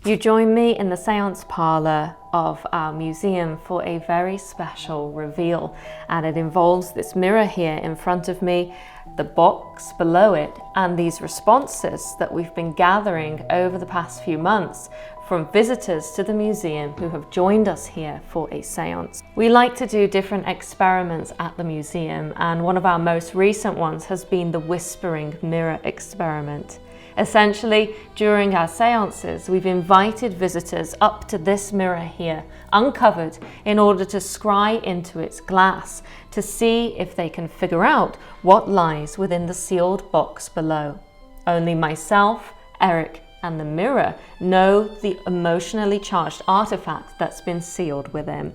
You join me in the séance parlour of our museum for a very special reveal, and it involves this mirror here in front of me, the box below it, and these responses that we've been gathering over the past few months from visitors to the museum who have joined us here for a séance. We like to do different experiments at the museum, and one of our most recent ones has been the whispering mirror experiment. Essentially, during our séances, we've invited visitors up to this mirror here, uncovered, in order to scry into its glass to see if they can figure out what lies within the sealed box below. Only myself, Eric, and the mirror know the emotionally charged artifact that's been sealed within.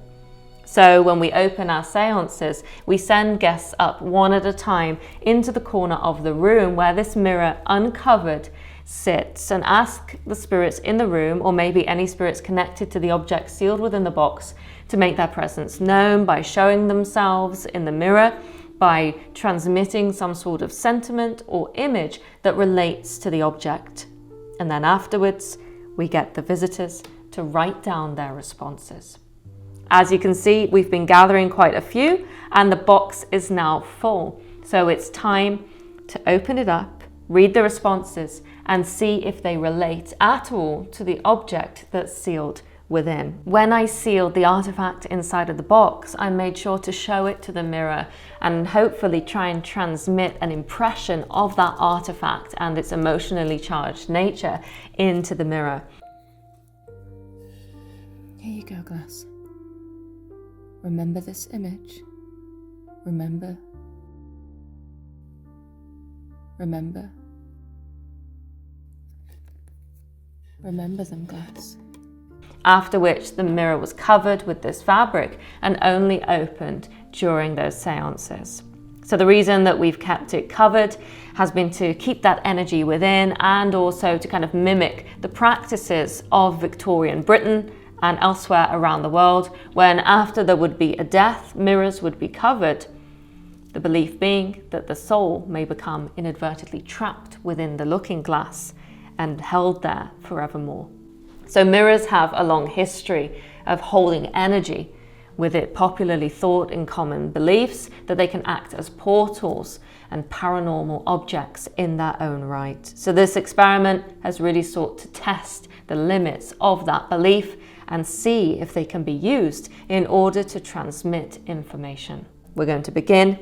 So when we open our séances, we send guests up one at a time into the corner of the room where this mirror uncovered sits, and ask the spirits in the room, or maybe any spirits connected to the object sealed within the box, to make their presence known by showing themselves in the mirror, by transmitting some sort of sentiment or image that relates to the object. And then afterwards, we get the visitors to write down their responses. As you can see, we've been gathering quite a few, and the box is now full. So it's time to open it up, read the responses, and see if they relate at all to the object that's sealed within. When I sealed the artifact inside of the box, I made sure to show it to the mirror and hopefully try and transmit an impression of that artifact and its emotionally charged nature into the mirror. Here you go, glass. Remember this image. Remember. Remember. Remember them, glass. After which the mirror was covered with this fabric and only opened during those seances. So the reason that we've kept it covered has been to keep that energy within, and also to kind of mimic the practices of Victorian Britain and elsewhere around the world, when after there would be a death, mirrors would be covered. The belief being that the soul may become inadvertently trapped within the looking glass and held there forevermore. So mirrors have a long history of holding energy, with it popularly thought in common beliefs that they can act as portals and paranormal objects in their own right. So this experiment has really sought to test the limits of that belief and see if they can be used in order to transmit information. We're going to begin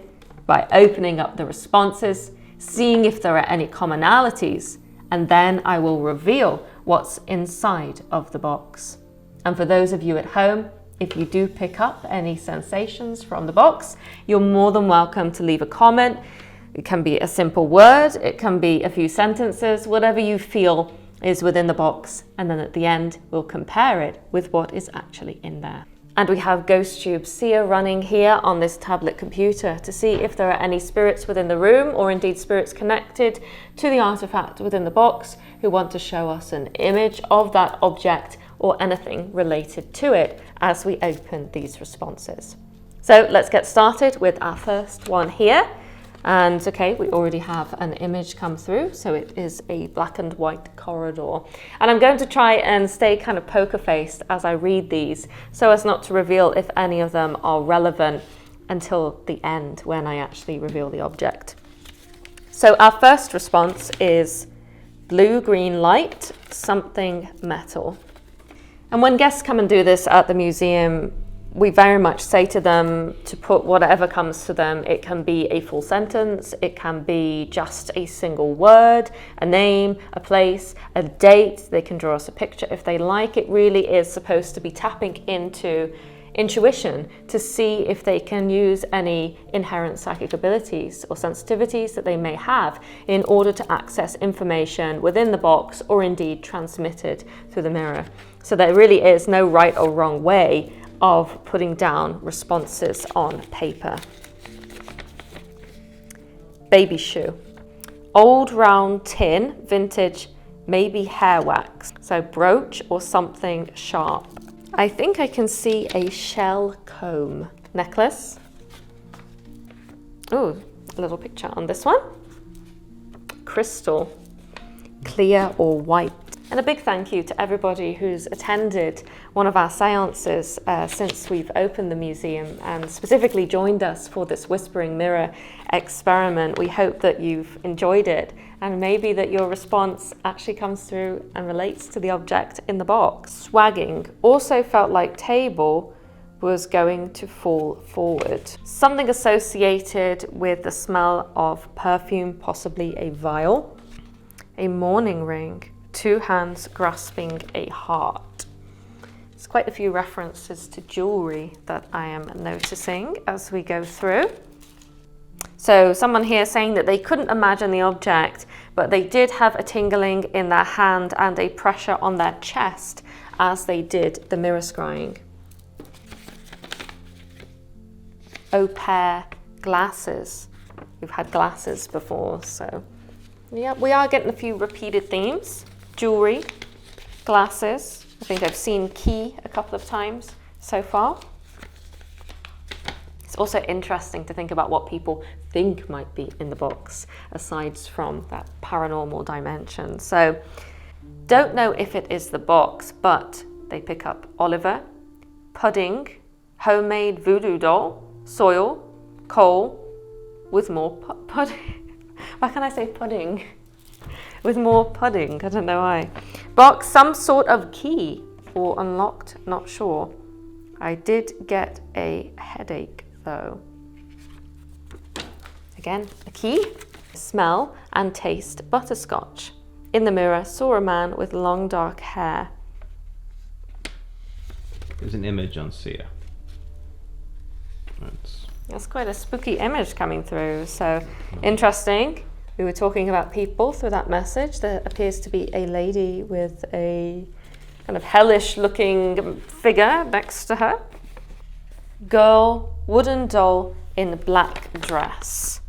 by opening up the responses, seeing if there are any commonalities, and then I will reveal what's inside of the box. And for those of you at home, if you do pick up any sensations from the box, you're more than welcome to leave a comment. It can be a simple word, it can be a few sentences, whatever you feel is within the box, and then at the end we'll compare it with what is actually in there. And we have GhostTube Seer running here on this tablet computer to see if there are any spirits within the room, or indeed spirits connected to the artifact within the box, who want to show us an image of that object or anything related to it as we open these responses. So let's get started with our first one here. And okay, we already have an image come through, so it is a black and white corridor. And I'm going to try and stay kind of poker faced as I read these, so as not to reveal if any of them are relevant until the end when I actually reveal the object. So our first response is blue-green light, something metal. And when guests come and do this at the museum, we very much say to them to put whatever comes to them. It can be a full sentence, it can be just a single word, a name, a place, a date. They can draw us a picture if they like. It really is supposed to be tapping into intuition to see if they can use any inherent psychic abilities or sensitivities that they may have in order to access information within the box, or indeed transmitted through the mirror. So there really is no right or wrong way of putting down responses on paper. Baby shoe. Old round tin, vintage, maybe hair wax. So brooch or something sharp. I think I can see a shell comb. Necklace. Oh, a little picture on this one. Crystal. Clear or white. And a big thank you to everybody who's attended one of our seances since we've opened the museum and specifically joined us for this whispering mirror experiment. We hope that you've enjoyed it and maybe that your response actually comes through and relates to the object in the box. Swagging also felt like table was going to fall forward. Something associated with the smell of perfume, possibly a vial. A mourning ring. 2 hands grasping a heart. There's quite a few references to jewelry that I am noticing as we go through. So someone here saying that they couldn't imagine the object, but they did have a tingling in their hand and a pressure on their chest as they did the mirror scrying. Au pair glasses. We've had glasses before, so yeah, we are getting a few repeated themes. Jewelry, glasses. I think I've seen key a couple of times so far. It's also interesting to think about what people think might be in the box, aside from that paranormal dimension. So, don't know if it is the box, but they pick up Oliver, pudding, homemade voodoo doll, soil, coal, with more pudding. Why can't I say pudding? With more pudding, I don't know why. Box, some sort of key or unlocked, not sure. I did get a headache though. Again, a key. Smell and taste butterscotch. In the mirror, saw a man with long dark hair. There's an image on Sia. That's quite a spooky image coming through, so interesting. We were talking about people through that message. There appears to be a lady with a kind of hellish looking figure next to her. Girl, wooden doll in black dress.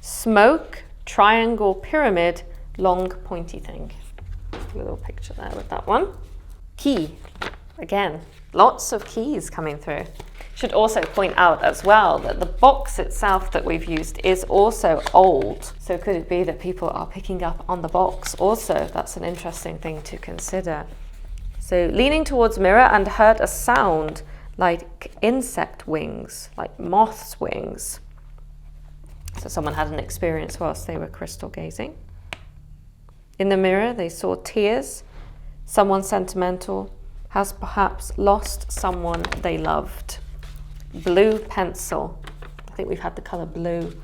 Smoke, triangle, pyramid, long pointy thing. A little picture there with that one. Key, again, lots of keys coming through. Should also point out as well that the box itself that we've used is also old. So could it be that people are picking up on the box also? That's an interesting thing to consider. So leaning towards mirror and heard a sound like insect wings, like moth's wings. So someone had an experience whilst they were crystal gazing. In the mirror, they saw tears. Someone sentimental has perhaps lost someone they loved. Blue pencil. I think we've had the colour blue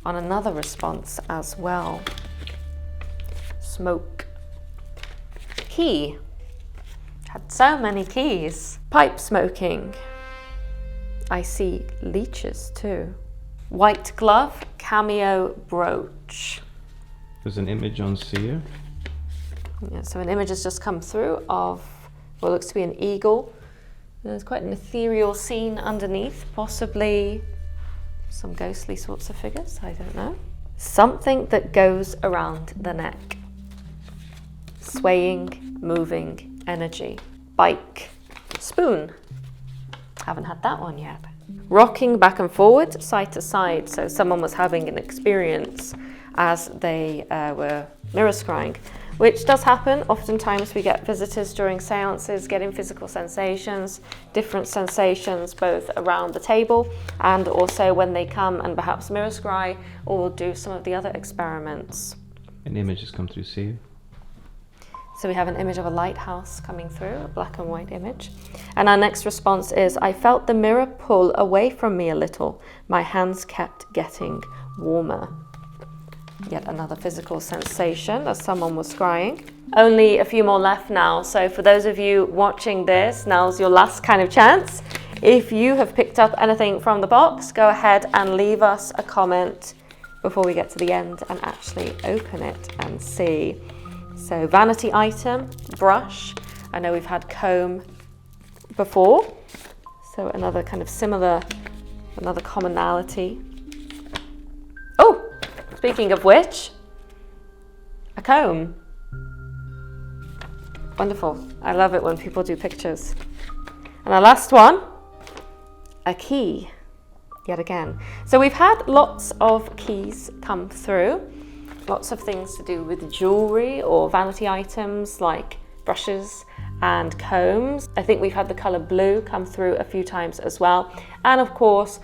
on another response as well. Smoke. Key. Had so many keys. Pipe smoking. I see leeches too. White glove, cameo brooch. There's an image on Sia. Yeah, so an image has just come through of what looks to be an eagle. There's quite an ethereal scene underneath, possibly some ghostly sorts of figures, I don't know. Something that goes around the neck. Swaying, moving energy. Bike. Spoon. Haven't had that one yet. Rocking back and forward, side to side, so someone was having an experience as they were mirror scrying, which does happen. Oftentimes we get visitors during seances getting physical sensations, different sensations both around the table and also when they come and perhaps mirror scry or do some of the other experiments. An image has come through Sia. So we have an image of a lighthouse coming through, a black and white image. And our next response is, I felt the mirror pull away from me a little. My hands kept getting warmer. Yet another physical sensation as someone was scrying. Only a few more left now. So for those of you watching this, now's your last kind of chance. If you have picked up anything from the box, go ahead and leave us a comment before we get to the end and actually open it and see. So vanity item, brush. I know we've had comb before. So another kind of similar, another commonality. Oh, speaking of which, a comb. Wonderful. I love it when people do pictures. And our last one, a key, yet again. So we've had lots of keys come through. lots of things to do with jewellery or vanity items like brushes and combs. I think we've had the colour blue come through a few times as well. And of course,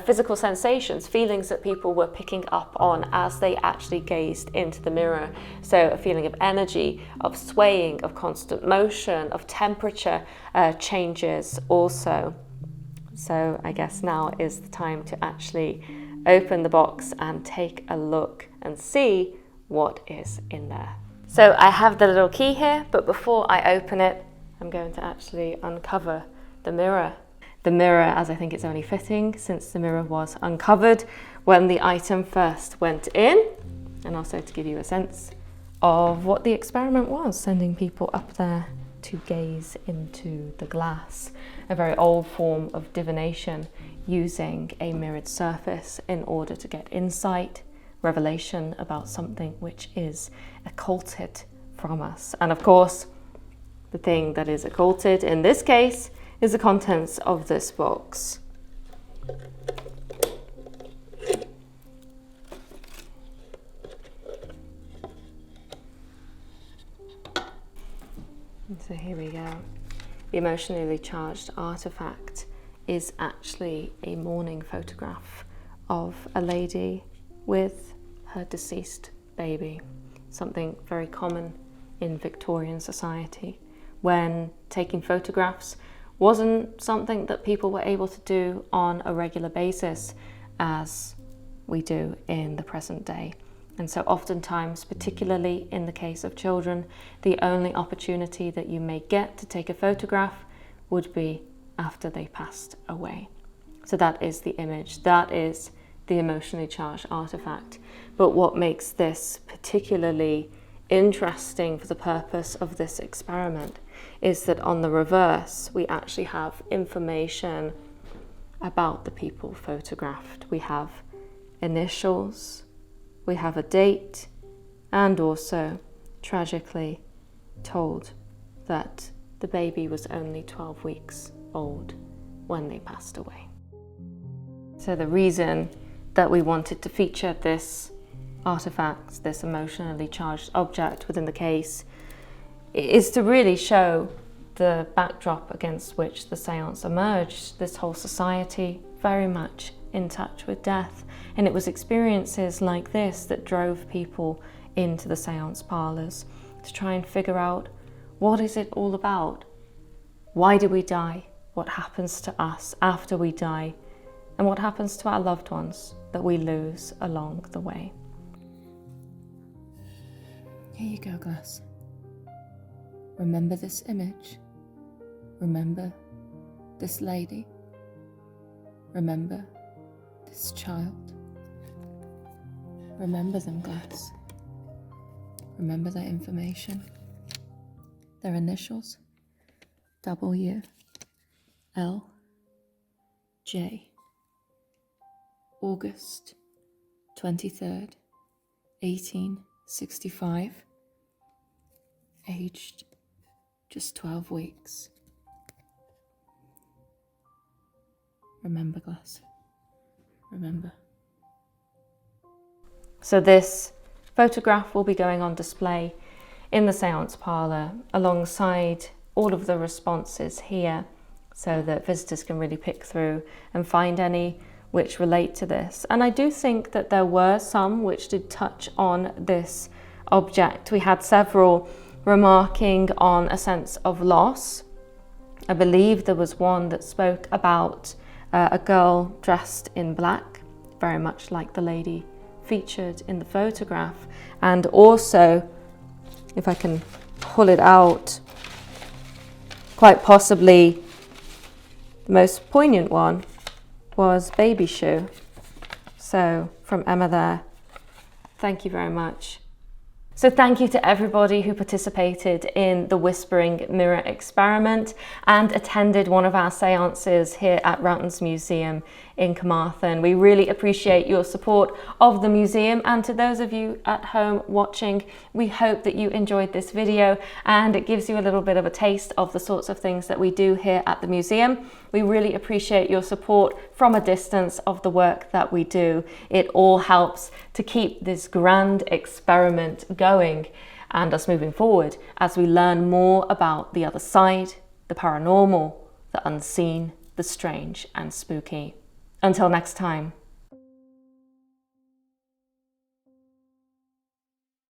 physical sensations, feelings that people were picking up on as they actually gazed into the mirror. So a feeling of energy, of swaying, of constant motion, of temperature changes also. So I guess now is the time to actually open the box and take a look and see what is in there. So I have the little key here, but before I open it, I'm going to actually uncover the mirror. The mirror, as I think it's only fitting, since the mirror was uncovered when the item first went in, and also to give you a sense of what the experiment was, sending people up there to gaze into the glass, a very old form of divination using a mirrored surface in order to get insight, revelation about something which is occulted from us. And of course, the thing that is occulted in this case is the contents of this box. So here we go. The emotionally charged artifact is actually a mourning photograph of a lady with her deceased baby, something very common in Victorian society, when taking photographs wasn't something that people were able to do on a regular basis as we do in the present day. And so oftentimes, particularly in the case of children, the only opportunity that you may get to take a photograph would be after they passed away. So that is the image, that is the emotionally charged artifact. But what makes this particularly interesting for the purpose of this experiment is that on the reverse, we actually have information about the people photographed. We have initials, we have a date, and also, tragically, told that the baby was only 12 weeks old when they passed away. So the reason that we wanted to feature this artifact, this emotionally charged object within the case, is to really show the backdrop against which the séance emerged. This whole society very much in touch with death, and it was experiences like this that drove people into the séance parlours to try and figure out, what is it all about? Why do we die? What happens to us after we die? And what happens to our loved ones that we lose along the way? Here you go, glass. Remember this image. Remember this lady. Remember this child. Remember them, glass. Remember their information. Their initials: W, L, J. August 23rd, 1865. Aged just 12 weeks. Remember, glass. Remember. So this photograph will be going on display in the séance parlour alongside all of the responses here, so that visitors can really pick through and find any which relate to this. And I do think that there were some which did touch on this object. We had several remarking on a sense of loss. I believe there was one that spoke about a girl dressed in black, very much like the lady featured in the photograph. And also, if I can pull it out, quite possibly the most poignant one was Baby Shoe. So from Emma there, thank you very much. So thank you to everybody who participated in the Whispering Mirror experiment and attended one of our seances here at Rowtons Museum in Carmarthen. We really appreciate your support of the museum, and to those of you at home watching, we hope that you enjoyed this video and it gives you a little bit of a taste of the sorts of things that we do here at the museum. We really appreciate your support from a distance of the work that we do. It all helps to keep this grand experiment going and us moving forward as we learn more about the other side, the paranormal, the unseen, the strange and spooky. Until next time.